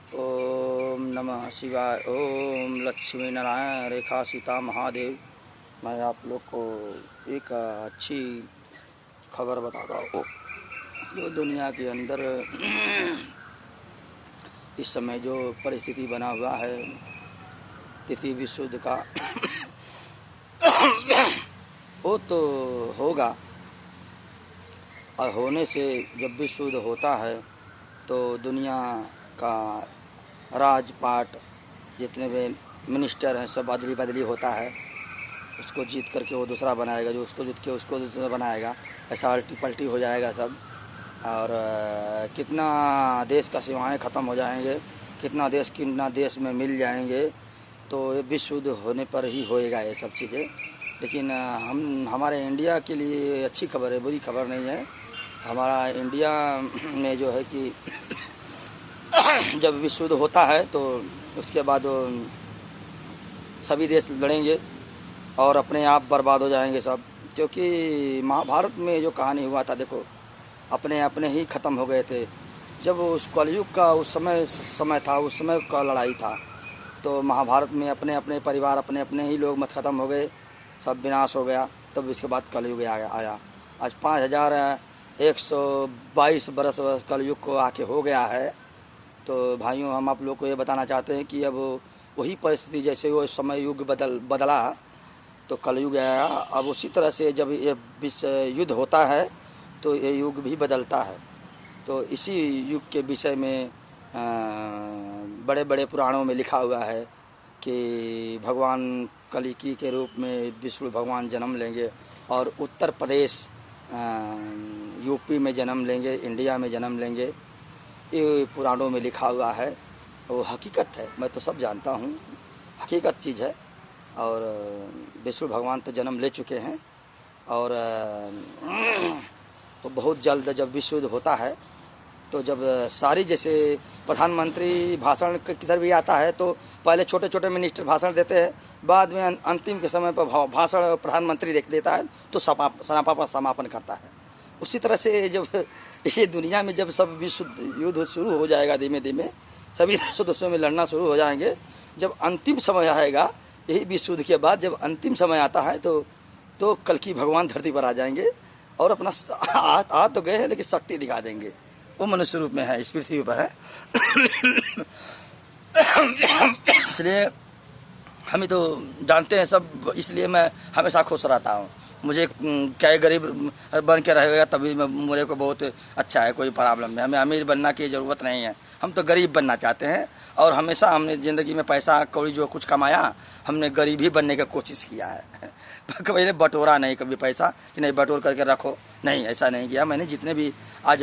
ओम नमः शिवाय। ओम लक्ष्मी नारायण रेखा सीता महादेव। मैं आप लोग को एक अच्छी खबर बताता हूँ जो दुनिया के अंदर इस समय जो परिस्थिति बना हुआ है तिथि विशुद्ध का वो तो होगा, और होने से जब विशुद्ध होता है तो दुनिया का राजपाट जितने भी मिनिस्टर हैं सब बदली बदली होता है। उसको जीत करके वो दूसरा बनाएगा, जो उसको जीत के उसको दूसरा बनाएगा, ऐसा अल्टी पल्टी हो जाएगा सब। और कितना देश का सीमाएँ ख़त्म हो जाएंगे, कितना देश में मिल जाएंगे। तो ये विशुद्ध होने पर ही होएगा ये सब चीज़ें। लेकिन हमारे इंडिया के लिए अच्छी खबर है, बुरी खबर नहीं है। हमारा इंडिया में जो है कि जब विशुद्ध होता है तो उसके बाद सभी देश लड़ेंगे और अपने आप बर्बाद हो जाएंगे सब। क्योंकि महाभारत में जो कहानी हुआ था, देखो अपने अपने ही ख़त्म हो गए थे। जब उस कलयुग का उस समय था, उस समय का लड़ाई था, तो महाभारत में अपने अपने परिवार अपने अपने ही लोग मत ख़त्म हो गए, सब विनाश हो गया। तब इसके बाद कलयुग आया। आज 5122 बरस कलयुग को आके हो गया है। तो भाइयों, हम आप लोग को ये बताना चाहते हैं कि अब वही परिस्थिति जैसे वो समय युग बदला तो कलयुग आया। अब उसी तरह से जब ये विश्व युद्ध होता है तो ये युग भी बदलता है। तो इसी युग के विषय में बड़े बड़े पुराणों में लिखा हुआ है कि भगवान कलिकी के रूप में विष्णु भगवान जन्म लेंगे और उत्तर प्रदेश यूपी में जन्म लेंगे, इंडिया में जन्म लेंगे। ये पुराणों में लिखा हुआ है, वो हकीकत है। मैं तो सब जानता हूँ, हकीकत चीज़ है। और विष्णु भगवान तो जन्म ले चुके हैं और तो बहुत जल्द जब विशुद्ध होता है तो जब सारी जैसे प्रधानमंत्री भाषण किधर भी आता है तो पहले छोटे छोटे मिनिस्टर भाषण देते हैं, बाद में अंतिम के समय पर भाषण प्रधानमंत्री देता है तो समापन करता है। उसी तरह से जब ये दुनिया में जब सब विश्व युद्ध शुरू हो जाएगा, धीमे धीमे सभी देशों में लड़ना शुरू हो जाएंगे। जब अंतिम समय आएगा, यही विश्व युद्ध के बाद जब अंतिम समय आता है तो कल्कि भगवान धरती पर आ जाएंगे और अपना आ तो गए हैं लेकिन शक्ति दिखा देंगे। वो मनुष्य रूप में है, इस पृथ्वी पर है। इसलिए हम तो जानते हैं सब, इसलिए मैं हमेशा खुश रहता हूँ। मुझे क्या गरीब बन के रहेगा तभी मेरे को बहुत अच्छा है, कोई प्रॉब्लम नहीं। हमें अमीर बनना की ज़रूरत नहीं है, हम तो गरीब बनना चाहते हैं। और हमेशा हमने ज़िंदगी में पैसा कौड़ी जो कुछ कमाया, हमने गरीब ही बनने की कोशिश किया है। पहले बटोरा नहीं कभी पैसा कि नहीं बटोर करके रखो, नहीं, ऐसा नहीं किया मैंने। जितने भी आज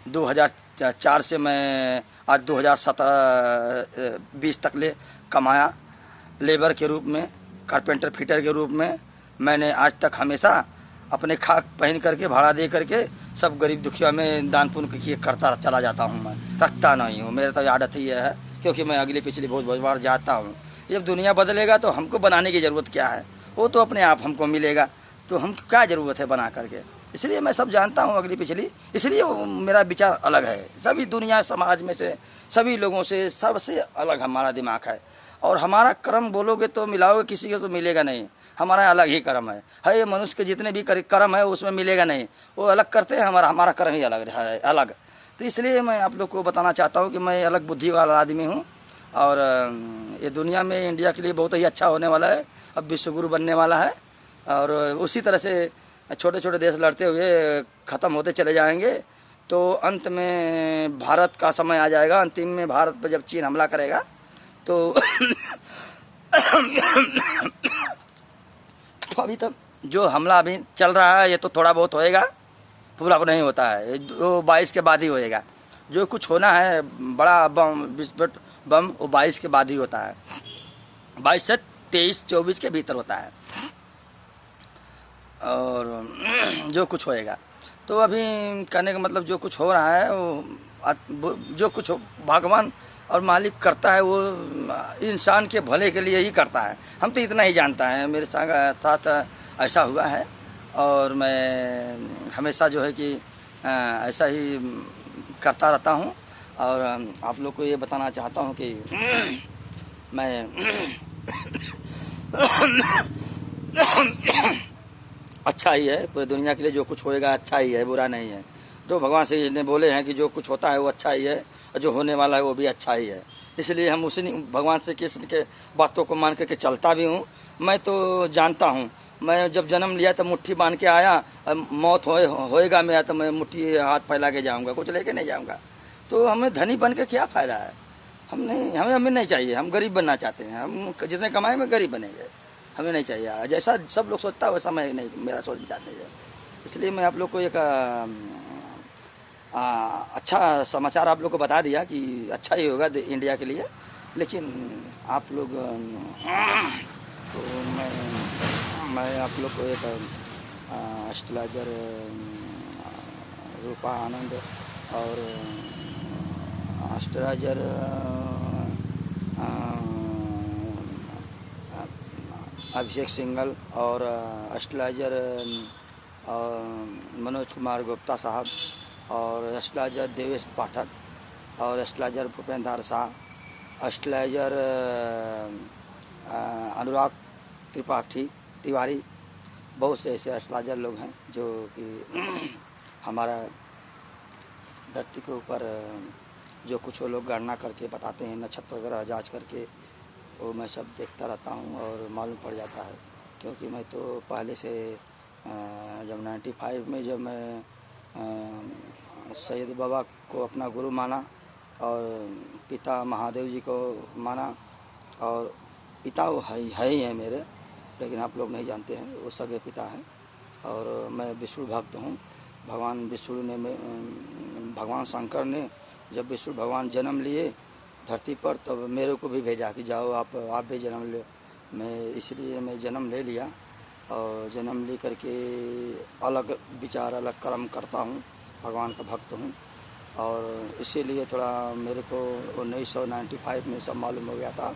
2004 से मैं आज 2020 तक ले कमाया, लेबर के रूप में, कारपेंटर फिटर के रूप में मैंने आज तक हमेशा अपने खाक पहन करके भाड़ा दे करके सब गरीब दुखिया में दान पुण्य किए करता चला जाता हूँ। मैं रखता नहीं हूँ, मेरा तो आदत ही है, क्योंकि मैं अगली पिछली बहुत बार जाता हूँ। जब दुनिया बदलेगा तो हमको बनाने की ज़रूरत क्या है, वो तो अपने आप हमको मिलेगा, तो हमको क्या ज़रूरत है बना करके। इसलिए मैं सब जानता हूँ अगली पिछली, इसलिए मेरा विचार अलग है। सभी दुनिया समाज में से सभी लोगों से सबसे अलग हमारा दिमाग है। और हमारा कर्म बोलोगे तो मिलाओगे किसी को तो मिलेगा नहीं, हमारा अलग ही कर्म है। ये मनुष्य के जितने भी कर्म है उसमें मिलेगा नहीं, वो अलग करते हैं, हमारा कर्म ही अलग है अलग। तो इसलिए मैं आप लोग को बताना चाहता हूँ कि मैं अलग बुद्धि वाला आदमी हूँ। और ये दुनिया में इंडिया के लिए बहुत ही अच्छा होने वाला है, अब विश्वगुरु बनने वाला है। और उसी तरह से छोटे छोटे देश लड़ते हुए ख़त्म होते चले जाएंगे, तो अंत में भारत का समय आ जाएगा। अंतिम में भारत पर जब चीन हमला करेगा तो अभी तक जो हमला अभी चल रहा है ये तो थोड़ा बहुत होएगा, पूरा नहीं होता है, 22 के बाद ही होएगा। जो कुछ होना है बड़ा बम विस्फोट बम वो 22 के बाद ही होता है, 22 से 23-24 के भीतर होता है। और जो कुछ होएगा तो अभी कहने का मतलब जो कुछ हो रहा है वो जो कुछ भगवान और मालिक करता है वो इंसान के भले के लिए ही करता है। हम तो इतना ही जानता है, मेरे साथ ऐसा हुआ है। और मैं हमेशा जो है कि ऐसा ही करता रहता हूँ। और आप लोग को ये बताना चाहता हूँ कि मैं अच्छा ही है, पूरी दुनिया के लिए जो कुछ होएगा अच्छा ही है, बुरा नहीं है। तो भगवान श्री ने बोले हैं कि जो कुछ होता है वो अच्छा ही है और जो होने वाला है वो भी अच्छा ही है। इसलिए हम उसी भगवान श्री कृष्ण के बातों को मान करके चलता भी हूँ। मैं तो जानता हूँ, मैं जब जन्म लिया तो मुट्ठी बांध के आया, मौत होएगा मेरा तो मैं मुट्ठी हाथ फैला के जाऊँगा, कुछ लेके नहीं जाऊँगा। तो हमें धनी बन के क्या फ़ायदा है? हमें नहीं चाहिए, हम गरीब बनना चाहते हैं। हम जितने कमाए में गरीब बनेंगे, हमें नहीं चाहिए। जैसा सब लोग सोचता है वैसा मैं नहीं, मेरा सोच विचार नहीं है। इसलिए मैं आप लोग को एक अच्छा समाचार आप लोग को बता दिया कि अच्छा ही होगा इंडिया के लिए। लेकिन आप लोग तो मैं आप लोग को एक एस्ट्रोलॉजर रूपा आनंद और एस्ट्रोलॉजर अभिषेक सिंघल और एस्ट्रोलॉजर मनोज कुमार गुप्ता साहब और एस्ट्रोलॉजर देवेश पाठक और एस्ट्रोलॉजर भूपेंद्र शाह, एस्ट्रोलॉजर अनुराग तिवारी, बहुत से ऐसे एस्ट्रोलॉजर लोग हैं जो कि हमारा धरती के ऊपर जो कुछ वो लोग गणना करके बताते हैं, नक्षत्र वगैरह जांच करके, वो मैं सब देखता रहता हूँ और मालूम पड़ जाता है। क्योंकि मैं तो पहले से जब 95 में जब मैं सैयद बाबा को अपना गुरु माना और पिता महादेव जी को माना, और पिता वो है ही है मेरे, लेकिन आप लोग नहीं जानते हैं, वो सगे पिता हैं। और मैं विष्णु भक्त हूँ। भगवान विष्णु ने भगवान शंकर ने जब विष्णु भगवान जन्म लिए धरती पर, तब मेरे को भी भेजा कि जाओ आप भी जन्म ले। इसलिए मैं जन्म ले लिया और जन्म ले करके अलग विचार अलग कर्म करता हूँ, भगवान का भक्त हूँ। और इसीलिए थोड़ा मेरे को 1995 में सब मालूम हो गया था।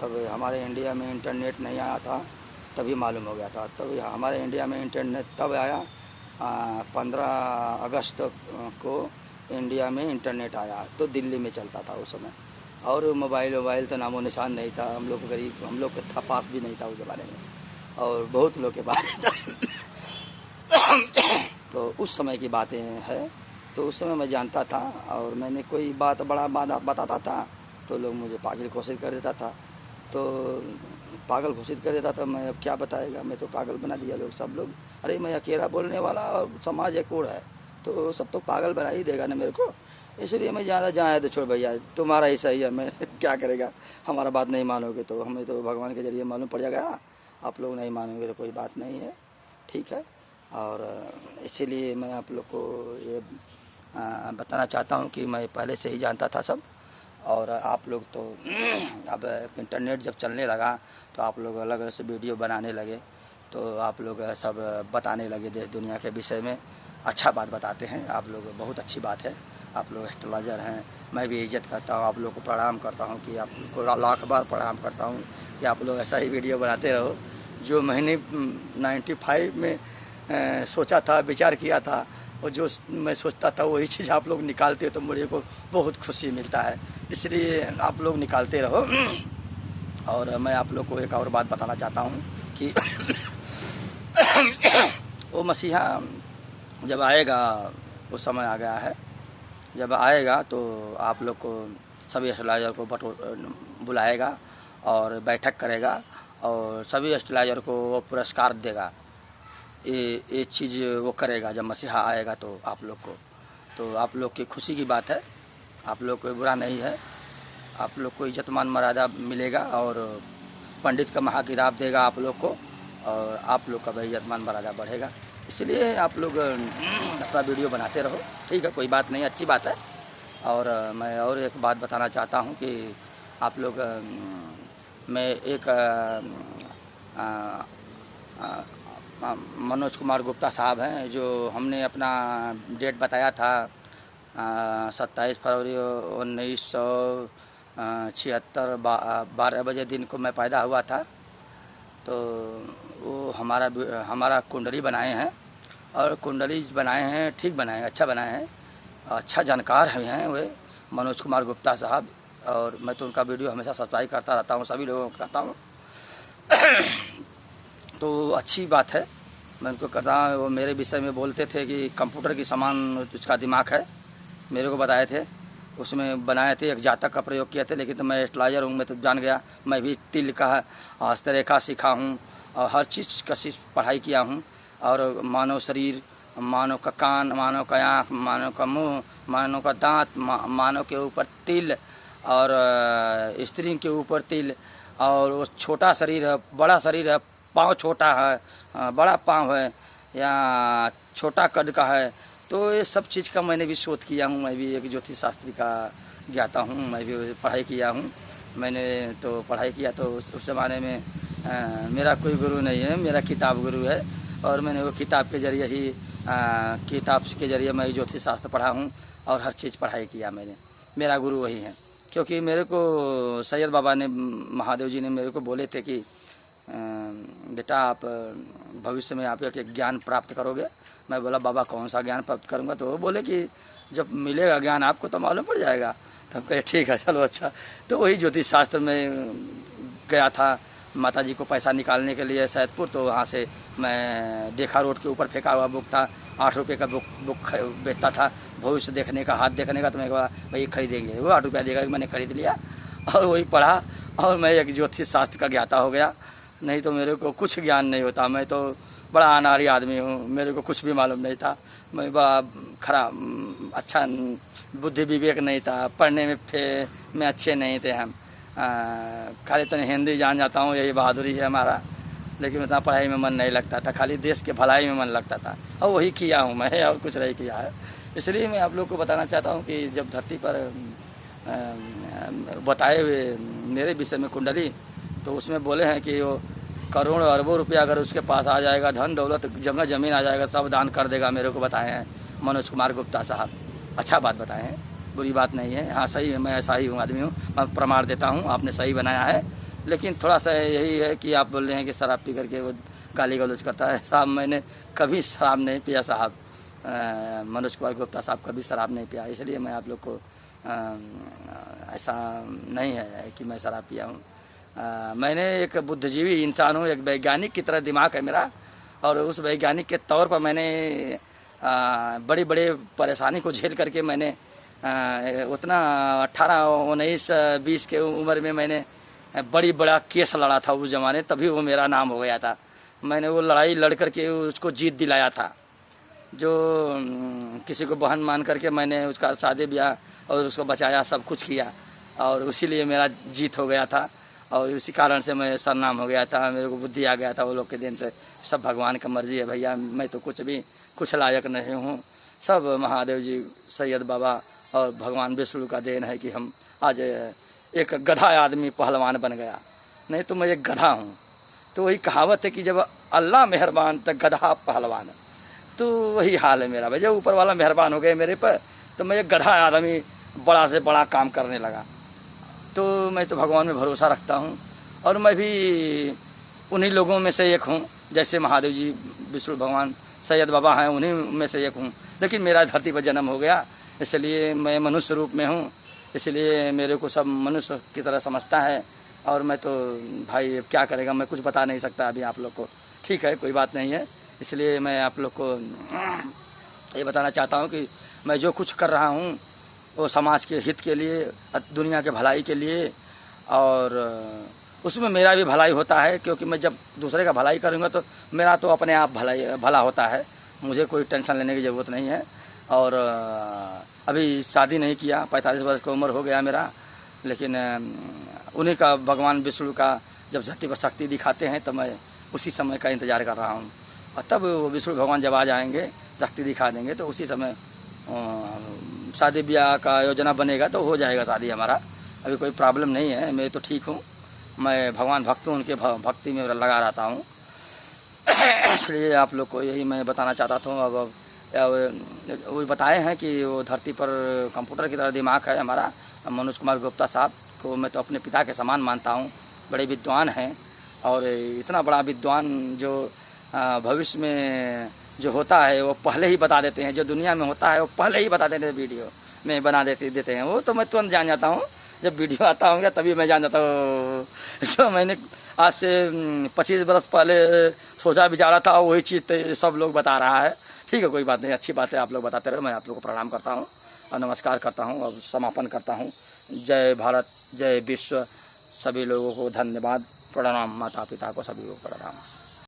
तब हमारे इंडिया में इंटरनेट नहीं आया था, तभी मालूम हो गया था। तब हमारे इंडिया में इंटरनेट तब आया 15 अगस्त को इंडिया में इंटरनेट आया, तो दिल्ली में चलता था उस समय। और मोबाइल तो नामो निशान नहीं था, हम लोग गरीब, हम लोग के पास भी नहीं था उस ज़माने में, और बहुत लोग के पास था। तो उस समय की बातें हैं। तो उस समय मैं जानता था, और मैंने कोई बात बड़ा बताता था तो लोग मुझे पागल घोषित कर देता था। तो पागल घोषित कर देता था, मैं अब क्या बताएगा, मैं तो पागल बना दिया लोग, सब लोग। अरे मैं अकेला बोलने वाला और समाज एक और है, तो सब तो पागल बना ही देगा ना मेरे को। इसलिए मैं ज़्यादा जहाँ तो छोड़ भैया, तुम्हारा ही सही है, मैं क्या करेगा, हमारा बात नहीं मानोगे तो हमें तो भगवान के जरिए मालूम पड़ जाएगा, आप लोग नहीं मानोगे तो कोई बात नहीं है, ठीक है। और इसीलिए मैं आप लोग को ये बताना चाहता हूँ कि मैं पहले से ही जानता था सब। और आप लोग तो अब इंटरनेट जब चलने लगा तो आप लोग अलग अलग से वीडियो बनाने लगे, तो आप लोग सब बताने लगे देश दुनिया के विषय में। अच्छा बात बताते हैं आप लोग, बहुत अच्छी बात है। आप लोग एस्ट्रोलॉजर हैं, मैं भी इज्जत करता हूँ, आप लोग को प्रणाम करता हूँ कि आप को लाख बार प्रणाम करता हूँ कि आप लोग ऐसा ही वीडियो बनाते रहो। जो मैंने 95 में सोचा था, विचार किया था, और जो मैं सोचता था वही चीज़ आप लोग निकालते हो तो मुझे को बहुत खुशी मिलता है। इसलिए आप लोग निकालते रहो। और मैं आप लोग को एक और बात बताना चाहता हूँ कि वो मसीहा जब आएगा, वो समय आ गया है, जब आएगा तो आप लोग को सभी एस्ट्रोलॉजर को बुलाएगा और बैठक करेगा और सभी एस्ट्रोलॉजर को वो पुरस्कार देगा। ये चीज़ वो करेगा जब मसीहा आएगा तो आप लोग को, तो आप लोग की खुशी की बात है, आप लोग को बुरा नहीं है, आप लोग को इज्जत मान मर्यादा मिलेगा और पंडित का महाकिताब देगा आप लोग को, और आप लोग का इज्जत मान मर्यादा बढ़ेगा। इसलिए आप लोग अपना वीडियो बनाते रहो, ठीक है, कोई बात नहीं, अच्छी बात है। और मैं और एक बात बताना चाहता हूँ कि आप लोग मैं एक मनोज कुमार गुप्ता साहब हैं, जो हमने अपना डेट बताया था 27 फरवरी 1976 12 बजे दिन को मैं पैदा हुआ था। तो वो हमारा कुंडली बनाए हैं, और कुंडली बनाए हैं, ठीक बनाए हैं, अच्छा बनाए हैं, अच्छा जानकार हैं वे, मनोज कुमार गुप्ता साहब, और मैं तो उनका वीडियो हमेशा सब्सक्राइब करता रहता हूँ, सभी लोगों को करता हूँ। तो अच्छी बात है, मैं उनको करता हूँ। वो मेरे विषय में बोलते थे कि कंप्यूटर की समान उसका दिमाग है, मेरे को बताए थे, उसमें बनाए थे, एक जातक का प्रयोग किए थे। लेकिन तो मैं एस्ट्रोलॉजर हूँ, मैं तो जान गया, मैं भी तिल का हस्तरेखा सीखा हूँ और हर चीज़ का पढ़ाई किया हूँ। और मानव शरीर, मानव का कान, मानव का आँख, मानव का मुँह, मानव का दांत, मानव के ऊपर तिल, और स्त्री के ऊपर तिल, और वो छोटा शरीर है, बड़ा शरीर है, पाँव छोटा है, बड़ा पाँव है, या छोटा कद का है। तो ये सब चीज़ का मैंने भी शोध किया हूँ। मैं भी एक ज्योतिष शास्त्री का ज्ञाता हूँ, मैं भी पढ़ाई किया हूँ। मैंने तो पढ़ाई किया तो उस ज़माने में मेरा कोई गुरु नहीं है, मेरा किताब गुरु है। और मैंने वो किताब के ज़रिए ही किताब के ज़रिए मैं ज्योतिष शास्त्र पढ़ा हूँ और हर चीज़ पढ़ाई किया मैंने। मेरा गुरु वही है, क्योंकि मेरे को सैयद बाबा ने, महादेव जी ने मेरे को बोले थे कि बेटा आप भविष्य में आप एक ज्ञान प्राप्त करोगे। मैं बोला बाबा कौन सा ज्ञान प्राप्त करूँगा? तो वो बोले कि जब मिलेगा ज्ञान आपको तो मालूम पड़ जाएगा। तो हम कहे ठीक है चलो अच्छा। तो वही ज्योतिष शास्त्र में गया था माता जी को पैसा निकालने के लिए सैदपुर। तो वहाँ से मैं देखा रोड के ऊपर फेंका हुआ बुक था, 8 रुपये का बुक बेचता था, भविष्य देखने का, हाथ देखने का। तो मैं कहा भाई खरीदेंगे, वो 8 रुपया देगा। मैंने खरीद लिया और वही पढ़ा और मैं एक ज्योतिष शास्त्र का ज्ञाता हो गया। नहीं तो मेरे को कुछ ज्ञान नहीं होता, मैं तो बड़ा अनाड़ी आदमी हूँ, मेरे को कुछ भी मालूम नहीं था। मैं बड़ा खराब, अच्छा बुद्धि विवेक नहीं था, पढ़ने में अच्छे नहीं थे हम। खाली तो हिंदी जान जाता हूँ, यही बहादुरी है हमारा। लेकिन उतना पढ़ाई में मन नहीं लगता था, खाली देश के भलाई में मन लगता था, और वही किया हूँ मैं, और कुछ नहीं किया है। इसलिए मैं आप लोग को बताना चाहता हूँ कि जब धरती पर बताए हुए मेरे विषय में कुंडली, तो उसमें बोले हैं कि वो करोड़ अरबों रुपया अगर उसके पास आ जाएगा, धन दौलत जगह जमीन आ जाएगा, सब दान कर देगा। मेरे को बताए हैं मनोज कुमार गुप्ता साहब, अच्छा बात बताए हैं, बुरी बात नहीं है। हाँ सही है, मैं ऐसा ही हूँ आदमी हूँ, मैं प्रमाण देता हूँ, आपने सही बनाया है। लेकिन थोड़ा सा यही है कि आप बोल रहे हैं कि शराब पी करके वो गाली गलौज करता है। साहब मैंने कभी शराब नहीं पिया साहब, मनोज कुमार गुप्ता साहब कभी शराब नहीं पिया। इसलिए मैं आप लोग को ऐसा नहीं है कि मैं शराब पिया हूँ। मैंने एक बुद्धिजीवी इंसान हूँ, एक वैज्ञानिक की तरह दिमाग है मेरा। और उस वैज्ञानिक के तौर पर मैंने बड़ी बड़ी परेशानी को झेल करके मैंने उतना 18, 19, 20 के उम्र में मैंने बड़ा केस लड़ा था उस ज़माने, तभी वो मेरा नाम हो गया था। मैंने वो लड़ाई लड़ करके उसको जीत दिलाया था। जो किसी को बहन मान करके मैंने उसका शादी ब्याह और उसको बचाया, सब कुछ किया, और इसीलिए मेरा जीत हो गया था। और उसी कारण से मैं सरनाम हो गया था, मेरे को बुद्धि आ गया था वो लोग के दिन से। सब भगवान का मर्जी है भैया, मैं तो कुछ लायक नहीं हूँ, सब महादेव जी, सैयद बाबा और भगवान विष्णु का देन है कि हम आज एक गधा आदमी पहलवान बन गया। नहीं तो मैं एक गधा हूँ। तो वही कहावत है कि जब अल्लाह मेहरबान तक गधा पहलवान, तो वही हाल है मेरा भाई। जब ऊपर वाला मेहरबान हो गए मेरे पर, तो मैं एक गधा आदमी बड़ा से बड़ा काम करने लगा। तो मैं तो भगवान में भरोसा रखता हूँ, और मैं भी उन्हीं लोगों में से एक हूँ, जैसे महादेव जी, विष्णु भगवान, सैयद बाबा हैं, उन्हीं में से एक हूँ। लेकिन मेरा धरती पर जन्म हो गया, इसलिए मैं मनुष्य रूप में हूँ, इसलिए मेरे को सब मनुष्य की तरह समझता है। और मैं तो भाई क्या करेगा, मैं कुछ बता नहीं सकता अभी आप लोग को, ठीक है, कोई बात नहीं है। इसलिए मैं आप लोग को ये बताना चाहता हूँ कि मैं जो कुछ कर रहा हूँ वो समाज के हित के लिए, दुनिया के भलाई के लिए, और उसमें मेरा भी भलाई होता है। क्योंकि मैं जब दूसरे का भलाई करूँगा तो मेरा तो अपने आप भला होता है, मुझे कोई टेंशन लेने की ज़रूरत नहीं है। और अभी शादी नहीं किया, 45 वर्ष की उम्र हो गया मेरा। लेकिन उन्हीं का, भगवान विष्णु का जब धरती पर शक्ति दिखाते हैं तो मैं उसी समय का इंतज़ार कर रहा हूँ। और तब विष्णु भगवान जब आ जाएंगे, शक्ति दिखा देंगे, तो उसी समय शादी ब्याह का योजना बनेगा, तो हो जाएगा शादी हमारा। अभी कोई प्रॉब्लम नहीं है, मैं तो ठीक हूँ, मैं भगवान भक्त हूँ, उनके भक्ति में लगा रहता हूँ। इसलिए आप लोग को यही मैं बताना चाहता था। अब वो बताए हैं कि वो धरती पर कंप्यूटर की तरह दिमाग है हमारा। मनोज कुमार गुप्ता साहब को मैं तो अपने पिता के समान मानता हूँ, बड़े विद्वान हैं। और इतना बड़ा विद्वान जो भविष्य में जो होता है वो पहले ही बता देते हैं, जो दुनिया में होता है वो पहले ही बता देते हैं वीडियो। में बना देते हैं। वो तो मैं तुरंत जान जाता हूँ, जब वीडियो आता होंगे तभी मैं जान जाता हूँ। जो मैंने आज से 25 बरस पहले सोचा विचारा था, वही चीज़ सब लोग बता रहा है। ठीक है, कोई बात नहीं, अच्छी बात है, आप लोग बताते रहे। मैं आप लोग को प्रणाम करता हूँ और नमस्कार करता हूँ और समापन करता हूँ। जय भारत, जय विश्व, सभी लोगों को धन्यवाद, प्रणाम, माता पिता को सभी को प्रणाम।